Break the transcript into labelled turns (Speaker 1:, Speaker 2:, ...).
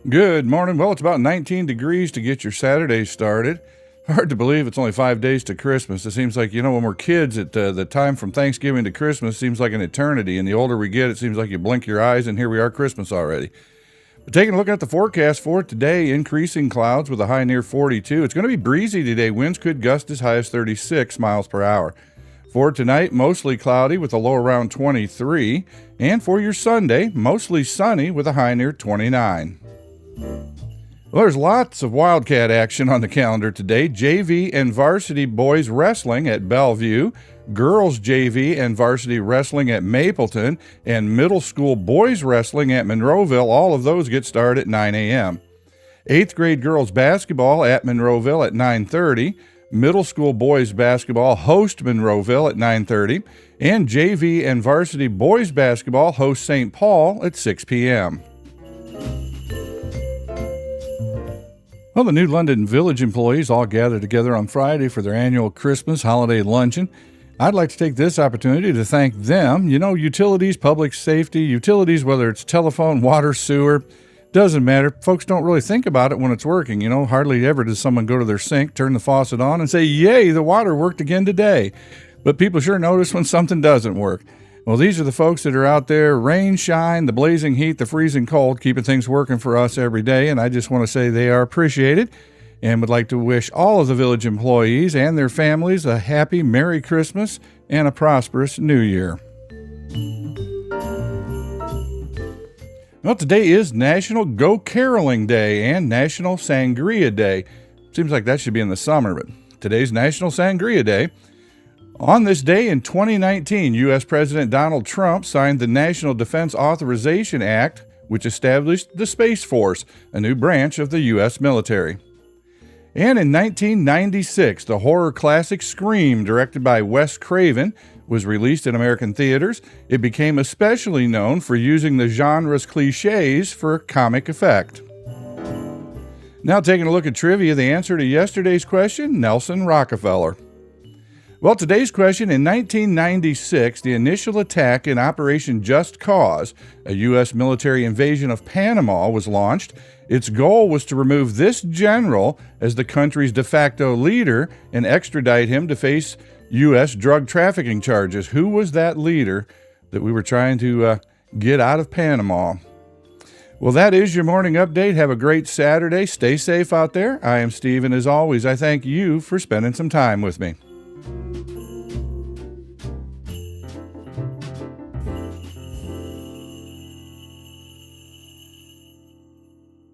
Speaker 1: Good morning. Well, it's about 19 degrees to get your Saturday started. Hard to believe it's only 5 days to Christmas. It seems like, when we're kids, the time from Thanksgiving to Christmas seems like an eternity. And the older we get, it seems like you blink your eyes and here we are, Christmas already. But taking a look at the forecast for today, increasing clouds with a high near 42. It's going to be breezy today. Winds could gust as high as 36 miles per hour. For tonight, mostly cloudy with a low around 23. And for your Sunday, mostly sunny with a high near 29. Well, there's lots of Wildcat action on the calendar today. JV and varsity boys wrestling at Bellevue, girls JV and varsity wrestling at Mapleton, and middle school boys wrestling at Monroeville. All of those get started at 9 a.m. 8th grade girls basketball at Monroeville at 9:30. Middle school boys basketball host Monroeville at 9:30. And JV and varsity boys basketball host St. Paul at 6 p.m. Well, the New London Village employees all gather together on Friday for their annual Christmas holiday luncheon. I'd like to take this opportunity to thank them. Utilities, public safety, utilities, whether it's telephone, water, sewer, doesn't matter. Folks don't really think about it when it's working. Hardly ever does someone go to their sink, turn the faucet on, and say, yay, the water worked again today. But people sure notice when something doesn't work. Well, these are the folks that are out there, rain, shine, the blazing heat, the freezing cold, keeping things working for us every day, and I just want to say they are appreciated and would like to wish all of the village employees and their families a happy, Merry Christmas and a prosperous New Year. Well, today is National Go Caroling Day and National Sangria Day. Seems like that should be in the summer, but today's National Sangria Day. On this day in 2019, U.S. President Donald Trump signed the National Defense Authorization Act, which established the Space Force, a new branch of the U.S. military. And in 1996, the horror classic Scream, directed by Wes Craven, was released in American theaters. It became especially known for using the genre's cliches for comic effect. Now taking a look at trivia, the answer to yesterday's question, Nelson Rockefeller. Well, today's question, in 1996, the initial attack in Operation Just Cause, a U.S. military invasion of Panama, was launched. Its goal was to remove this general as the country's de facto leader and extradite him to face U.S. drug trafficking charges. Who was that leader that we were trying to get out of Panama? Well, that is your morning update. Have a great Saturday. Stay safe out there. I am Steve, and as always, I thank you for spending some time with me.